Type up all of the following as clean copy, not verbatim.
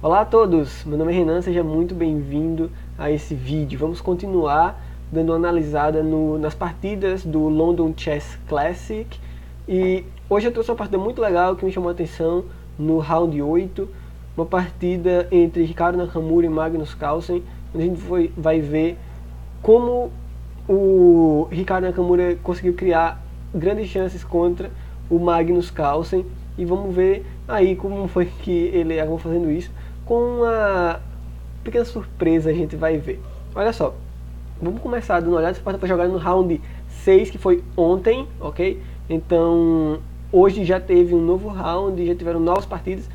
Olá a todos, meu nome é Renan, seja muito bem-vindo a esse vídeo. Vamos continuar dando uma analisada nas partidas do London Chess Classic. E hoje eu trouxe uma partida muito legal que me chamou a atenção no round 8. Uma partida entre Ricardo Nakamura e Magnus Carlsen, onde a gente vai ver como o Ricardo Nakamura conseguiu criar grandes chances contra o Magnus Carlsen. E vamos ver aí como foi que ele acabou fazendo isso. Com uma pequena surpresa a gente vai ver. Olha só, vamos começar dando uma olhada. Essa partida foi jogada no round 6, que foi ontem, ok? Então, hoje já teve um novo round, já tiveram novas partidas.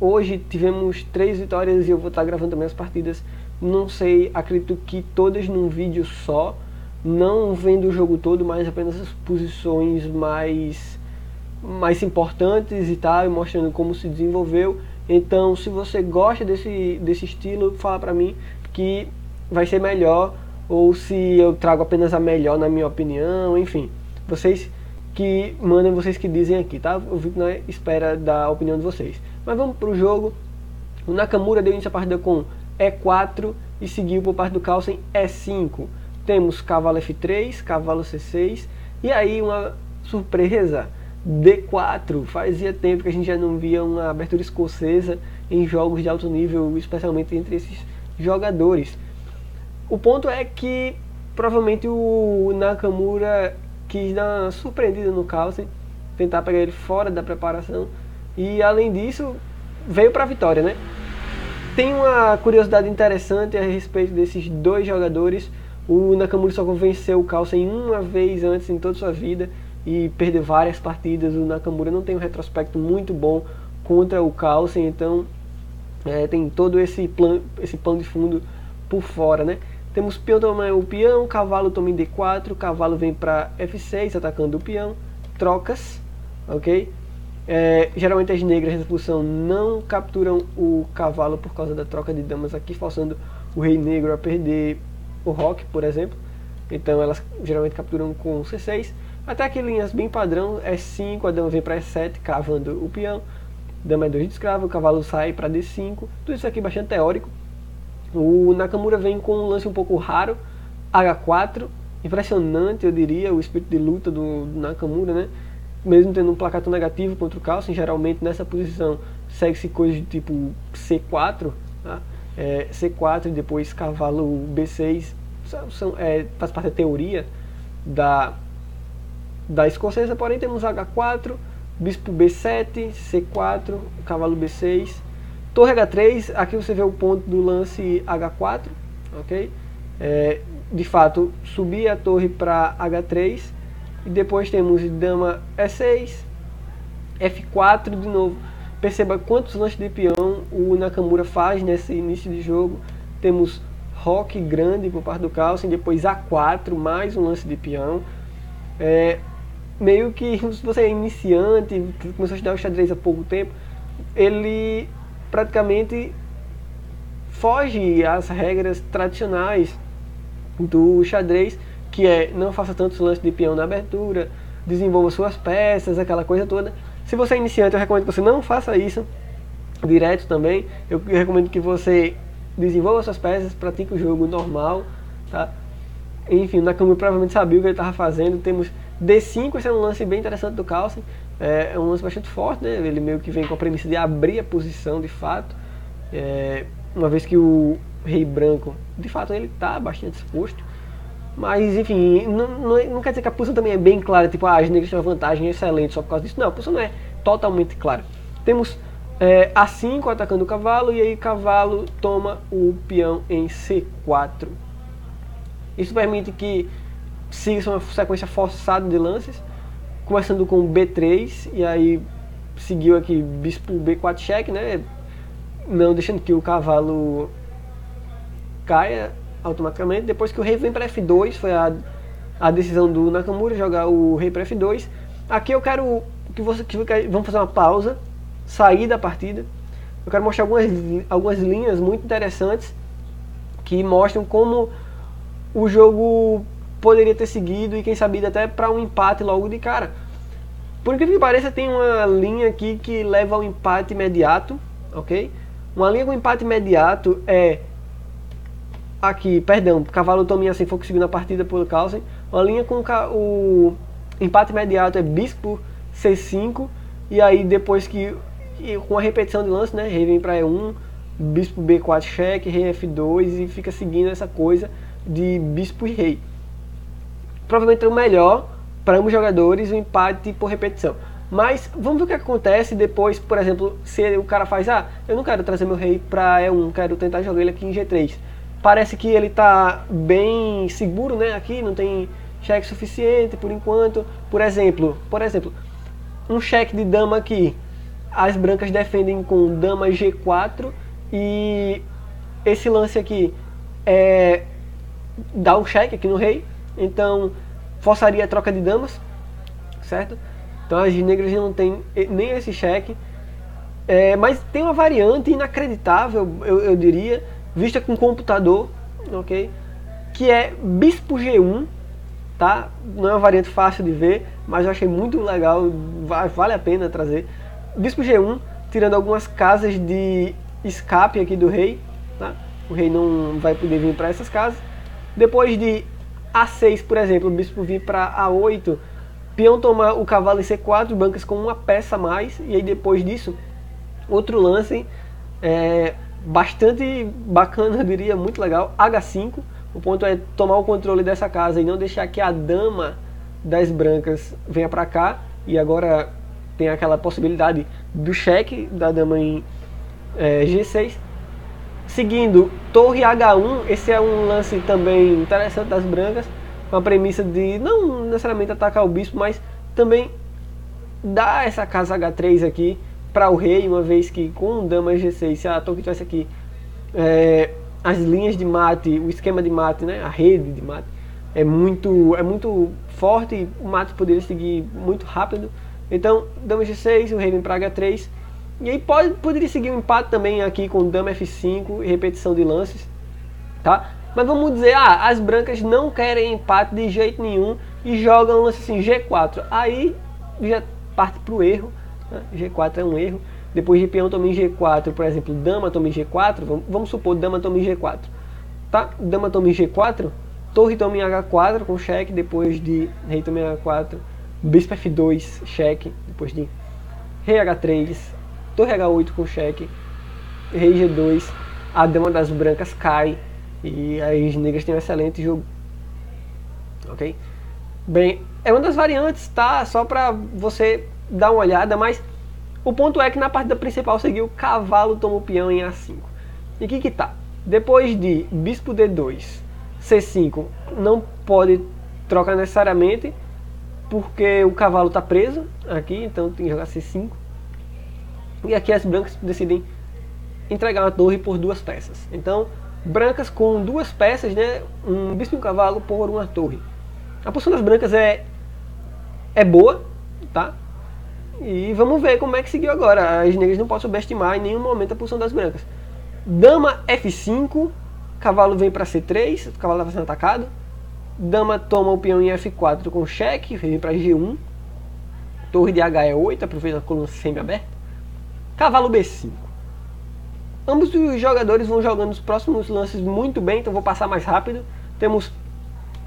Hoje tivemos 3 vitórias e eu vou estar gravando também as partidas. Não sei, acredito que todas num vídeo só. Não vendo o jogo todo, mas apenas as posições mais importantes e tal, mostrando como se desenvolveu. Então, se você gosta desse estilo, fala pra mim que vai ser melhor, ou se eu trago apenas a melhor na minha opinião, enfim. Vocês que mandem, vocês que dizem aqui, tá? Eu fico na espera da opinião de vocês. Mas vamos pro jogo. O Nakamura deu início à partida com E4 e seguiu por parte do Carlsen E5. Temos cavalo F3, cavalo C6 e aí uma surpresa, D4. Fazia tempo que a gente já não via uma abertura escocesa em jogos de alto nível, especialmente entre esses jogadores. O ponto é que provavelmente o Nakamura quis dar uma surpreendida no Carlsen, tentar pegar ele fora da preparação e além disso veio para a vitória, né? Tem uma curiosidade interessante a respeito desses dois jogadores. O Nakamura só venceu o Carlsen uma vez antes em toda a sua vida e perdeu várias partidas. O Nakamura não tem um retrospecto muito bom contra o Carlsen, então tem todo esse plano de fundo por fora, né? Temos peão toma o peão, cavalo toma em D4, cavalo vem para F6 atacando o peão, trocas, ok? Geralmente as negras nessa posição não capturam o cavalo por causa da troca de damas aqui, forçando o rei negro a perder o roque, por exemplo. Então elas geralmente capturam com C6. Até que linhas bem padrão, E5, a dama vem para E7, cavando o peão. Dama E2 de escravo, o cavalo sai para D5. Tudo isso aqui bastante teórico. O Nakamura vem com um lance um pouco raro, H4. Impressionante, eu diria, o espírito de luta do Nakamura, né? Mesmo tendo um placar tão negativo contra o Carlsen, geralmente nessa posição segue-se coisas de tipo C4, tá? C4 e depois cavalo B6, faz parte da teoria da escocesa, porém temos H4, bispo B7, C4, cavalo B6, torre H3, aqui você vê o ponto do lance H4, ok? De fato, subir a torre para H3, e depois temos dama E6, F4 de novo. Perceba quantos lances de peão o Nakamura faz nesse início de jogo. Temos roque grande por parte do Carlsen, depois A4, mais um lance de peão. Meio que se você é iniciante, começou a estudar o xadrez há pouco tempo, ele praticamente foge às regras tradicionais do xadrez, que não faça tantos lances de peão na abertura, desenvolva suas peças, aquela coisa toda. Se você é iniciante, eu recomendo que você não faça isso direto também. Eu recomendo que você desenvolva suas peças, pratique o jogo normal, tá? Enfim, o Nakamura provavelmente sabia o que ele estava fazendo. Temos D5, esse é um lance bem interessante do Carlsen. É um lance bastante forte, né? Ele meio que vem com a premissa de abrir a posição de fato. Uma vez que o rei branco, de fato, ele está bastante exposto. Mas, enfim, não quer dizer que a posição também é bem clara, tipo, as negras têm uma vantagem excelente só por causa disso. Não, a posição não é totalmente clara. Temos A5 atacando o cavalo, e aí o cavalo toma o peão em C4. Isso permite que siga uma sequência forçada de lances, começando com B3, e aí seguiu aqui bispo B4 cheque, né? Não deixando que o cavalo caia automaticamente. Depois que o rei vem para F2, foi a decisão do Nakamura jogar o rei para F2. Aqui eu quero vamos fazer uma pausa, sair da partida. Eu quero mostrar algumas linhas muito interessantes que mostram como o jogo poderia ter seguido e quem sabe até para um empate logo de cara. Por incrível que pareça, tem uma linha aqui que leva ao empate imediato, ok? Uma linha com empate imediato é aqui, perdão, cavalo toma em A5 foi conseguido na partida por Carlsen. Uma linha com o empate imediato é bispo C5, e aí depois que, com a repetição de lance, né, rei vem para E1, bispo B4 cheque, rei F2, e fica seguindo essa coisa de bispo e rei. Provavelmente é o melhor para ambos os jogadores o empate por repetição. Mas vamos ver o que acontece depois, por exemplo, se o cara faz, eu não quero trazer meu rei para E1, quero tentar jogar ele aqui em G3. Parece que ele está bem seguro, né, aqui, não tem cheque suficiente por enquanto. Por exemplo, um cheque de dama aqui, as brancas defendem com dama G4, e esse lance aqui dá um cheque aqui no rei, então forçaria a troca de damas, certo? Então as negras não tem nem esse cheque, mas tem uma variante inacreditável, eu diria, vista com computador, ok? Que é bispo G1, tá? Não é uma variante fácil de ver, mas eu achei muito legal, vale a pena trazer. Bispo G1, tirando algumas casas de escape aqui do rei, tá? O rei não vai poder vir para essas casas. Depois de A6, por exemplo, o bispo vir para A8, peão tomar o cavalo em C4, brancas com uma peça a mais, e aí depois disso, outro lance bastante bacana, eu diria, muito legal, H5. O ponto é tomar o controle dessa casa e não deixar que a dama das brancas venha para cá, e agora tem aquela possibilidade do cheque da dama em G6. Seguindo, torre H1, esse é um lance também interessante das brancas, com a premissa de não necessariamente atacar o bispo, mas também dar essa casa H3 aqui para o rei, uma vez que com dama G6, se a torre tivesse aqui, as linhas de mate, o esquema de mate, né, a rede de mate, é muito forte, e o mate poderia seguir muito rápido. Então, dama G6, o rei vem para H3, e aí poderia seguir um empate também aqui com dama F5 e repetição de lances, tá? Mas vamos dizer, as brancas não querem empate de jeito nenhum e jogam um lance assim, G4, aí já parte para o erro, né? G4 é um erro. Depois de peão toma em G4, por exemplo, dama toma em G4, vamos supor dama toma em G4, tá? Dama toma em G4, torre toma em H4 com cheque, depois de rei toma em H4, bispo F2, cheque, depois de rei H3, torre H8 com cheque, rei G2, a dama das brancas cai, e as negras têm um excelente jogo, ok? Bem, é uma das variantes, tá? Só pra você dar uma olhada, mas o ponto é que na partida principal seguiu cavalo toma o peão em A5. E o que tá? Depois de bispo D2, C5, não pode trocar necessariamente, porque o cavalo está preso aqui, então tem que jogar C5. E aqui as brancas decidem entregar uma torre por duas peças. Então, brancas com duas peças, né, um bispo e um cavalo por uma torre. A posição das brancas é boa, tá? E vamos ver como é que seguiu agora. As negras não podem subestimar em nenhum momento a posição das brancas. Dama F5, cavalo vem para C3, o cavalo está sendo atacado. Dama toma o peão em F4 com cheque, vem para G1. Torre de H8, aproveita a coluna semi-aberta. Cavalo B5. Ambos os jogadores vão jogando os próximos lances muito bem, então vou passar mais rápido. Temos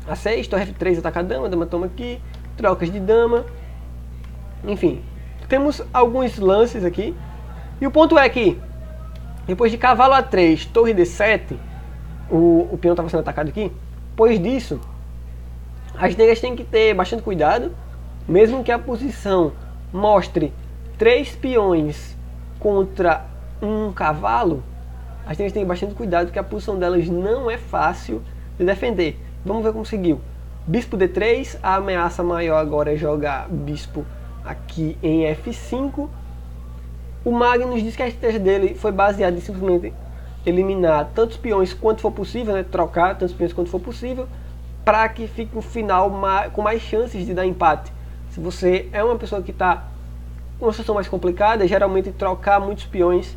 A6, torre F3 ataca a dama, dama toma aqui, trocas de dama. Enfim, temos alguns lances aqui. E o ponto é que, depois de cavalo A3, torre D7, o peão estava sendo atacado aqui. Depois disso, as negras têm que ter bastante cuidado, mesmo que a posição mostre 3 peões contra um cavalo, as negras têm bastante cuidado, porque a posição delas não é fácil de defender. Vamos ver como seguiu. Bispo D3, a ameaça maior agora é jogar bispo aqui em F5. O Magnus diz que a estratégia dele foi baseada em simplesmente eliminar tantos peões quanto for possível, né, trocar tantos peões quanto for possível, para que fique um final com mais chances de dar empate. Se você é uma pessoa que está com uma situação mais complicada, geralmente trocar muitos peões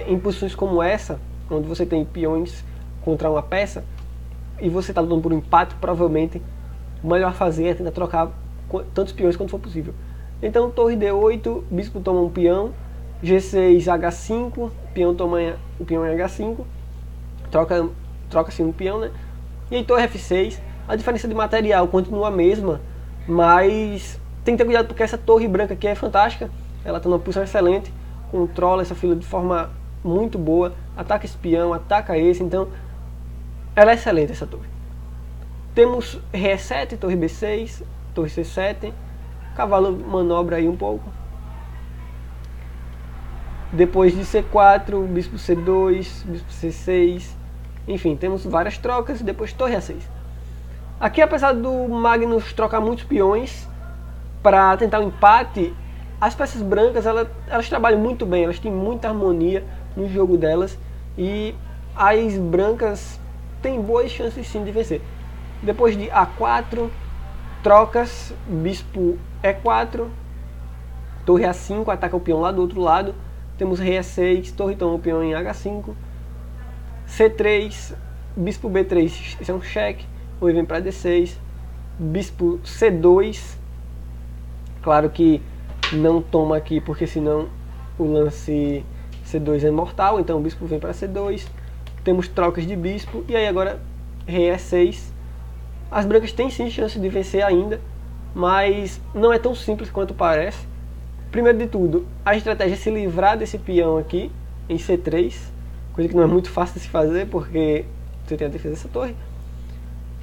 em posições como essa, onde você tem peões contra uma peça, e você está lutando por um empate, provavelmente o melhor fazer é tentar trocar tantos peões quanto for possível. Então torre D8, bispo toma um peão, G6, H5, peão toma o peão em H5, troca-se um peão, né? E aí torre F6, a diferença de material continua a mesma, mas tem que ter cuidado porque essa torre branca aqui é fantástica, ela está numa posição excelente, controla essa fila de forma muito boa, ataca esse peão, ataca esse, então ela é excelente essa torre. Temos Ré 7, torre B6, torre C7, cavalo manobra aí um pouco. Depois de C4, bispo C2, bispo C6, enfim, temos várias trocas e depois torre A6. Aqui, apesar do Magnus trocar muitos peões para tentar um empate, as peças brancas elas trabalham muito bem, elas têm muita harmonia no jogo delas e as brancas têm boas chances sim de vencer. Depois de A4, trocas, bispo E4, torre A5, ataca o peão lá do outro lado, temos rei E6, torre toma o peão em H5, C3, bispo B3, esse é um cheque, ou vem para D6, bispo C2, claro que não toma aqui porque senão o lance C2 é mortal, então o bispo vem para C2, temos trocas de bispo, e aí agora rei E6, as brancas têm sim chance de vencer ainda, mas não é tão simples quanto parece. Primeiro de tudo, a estratégia é se livrar desse peão aqui em C3, coisa que não é muito fácil de se fazer porque você tem a defesa dessa torre.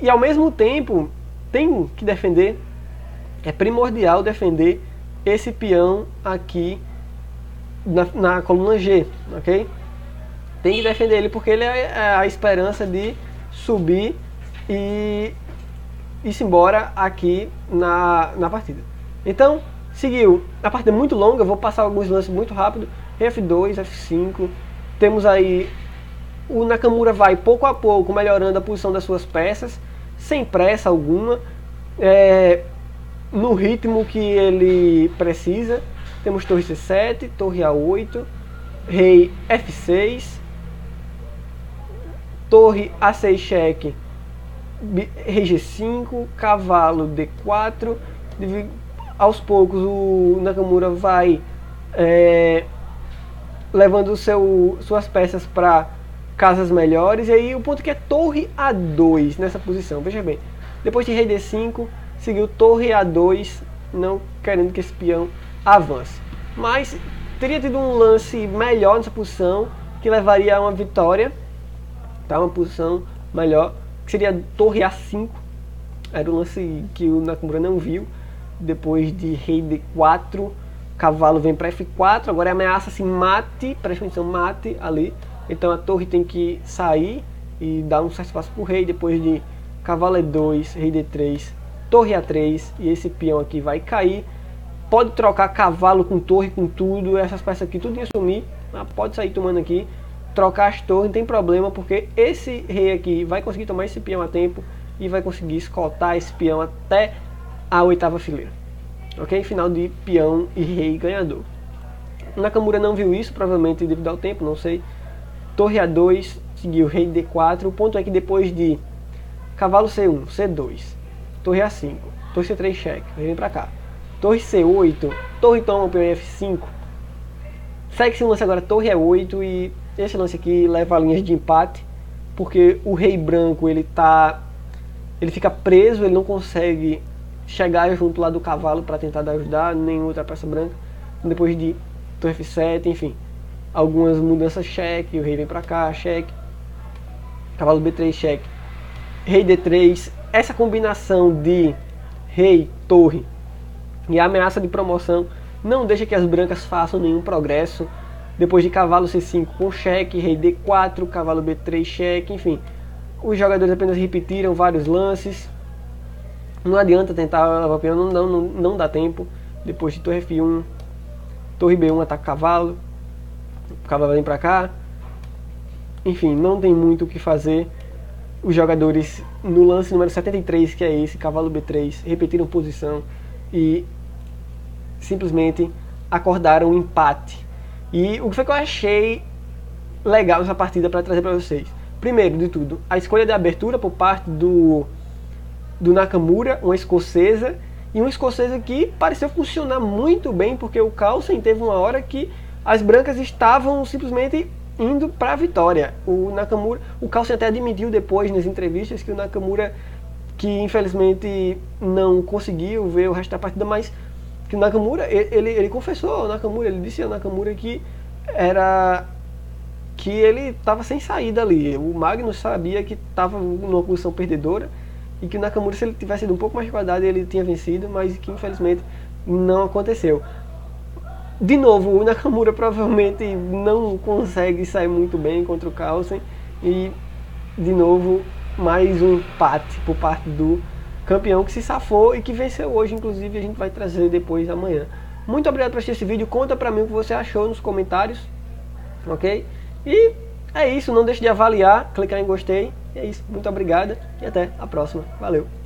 E ao mesmo tempo, tem que defender, é primordial defender esse peão aqui na coluna G, ok? Tem que defender ele porque ele é a esperança de subir e ir-se embora aqui na partida. Então, seguiu. A partida é muito longa, eu vou passar alguns lances muito rápido. F2, F5. Temos aí o Nakamura vai pouco a pouco melhorando a posição das suas peças, sem pressa alguma, no ritmo que ele precisa. Temos torre C7, torre A8, rei F6, torre A6 cheque, rei G5, cavalo D4. Aos poucos o Nakamura vai levando suas peças para casas melhores. E aí o ponto que é torre A2 nessa posição, veja bem, depois de rei D5, seguiu torre A2, não querendo que esse peão avance, mas teria tido um lance melhor nessa posição que levaria a uma vitória, tá? Uma posição melhor, que seria torre A5, era um lance que o Nakamura não viu. Depois de rei D4, cavalo vem para F4, agora é ameaça assim, mate, presta atenção, mate ali. Então a torre tem que sair e dar um certo espaço para o rei. Depois de cavalo E2, rei D3, torre A3, e esse peão aqui vai cair. Pode trocar cavalo com torre, com tudo, essas peças aqui tudo ia sumir, pode sair tomando aqui, trocar as torres, não tem problema, porque esse rei aqui vai conseguir tomar esse peão a tempo e vai conseguir escoltar esse peão até a 8ª fileira, ok? Final de peão e rei ganhador. Nakamura não viu isso, provavelmente devido ao tempo, não sei. Torre A2, seguiu rei D4, o ponto é que depois de cavalo C1, C2, torre A5, torre C3 cheque, vem pra cá, torre C8, torre toma o peão em F5, segue esse lance agora, torre E8, e esse lance aqui leva a linhas de empate, porque o rei branco ele fica preso, ele não consegue chegar junto lá do cavalo para tentar ajudar nem outra peça branca. Depois de torre F7, enfim, algumas mudanças, cheque, o rei vem para cá, cheque, cavalo B3 cheque, rei D3, essa combinação de rei, torre e a ameaça de promoção não deixa que as brancas façam nenhum progresso. Depois de cavalo C5 com cheque, rei D4, cavalo B3 cheque, enfim, os jogadores apenas repetiram vários lances. Não adianta tentar levar o peão, não dá tempo. Depois de torre F1, torre B1 ataca o cavalo vem pra cá. Enfim, não tem muito o que fazer. Os jogadores no lance número 73, que é esse, cavalo B3, repetiram posição e simplesmente acordaram um empate. E o que foi que eu achei legal nessa partida para trazer para vocês? Primeiro de tudo, a escolha de abertura por parte do Nakamura, uma escocesa, e uma escocesa que pareceu funcionar muito bem, porque o Carlsen teve uma hora que as brancas estavam simplesmente indo para a vitória. O Nakamura, o Carlsen até admitiu depois nas entrevistas que o Nakamura, que infelizmente não conseguiu ver o resto da partida, mas que o Nakamura, ele confessou ao Nakamura, ele disse ao Nakamura que ele estava sem saída ali. O Magnus sabia que estava numa posição perdedora e que o Nakamura, se ele tivesse ido um pouco mais de qualidade, ele tinha vencido, mas que infelizmente não aconteceu. De novo, o Nakamura provavelmente não consegue sair muito bem contra o Carlsen e, de novo, mais um empate por parte do campeão que se safou e que venceu hoje, inclusive a gente vai trazer depois amanhã. Muito obrigado por assistir esse vídeo, conta pra mim o que você achou nos comentários, ok? E é isso, não deixe de avaliar, clicar em gostei, é isso, muito obrigado e até a próxima, valeu!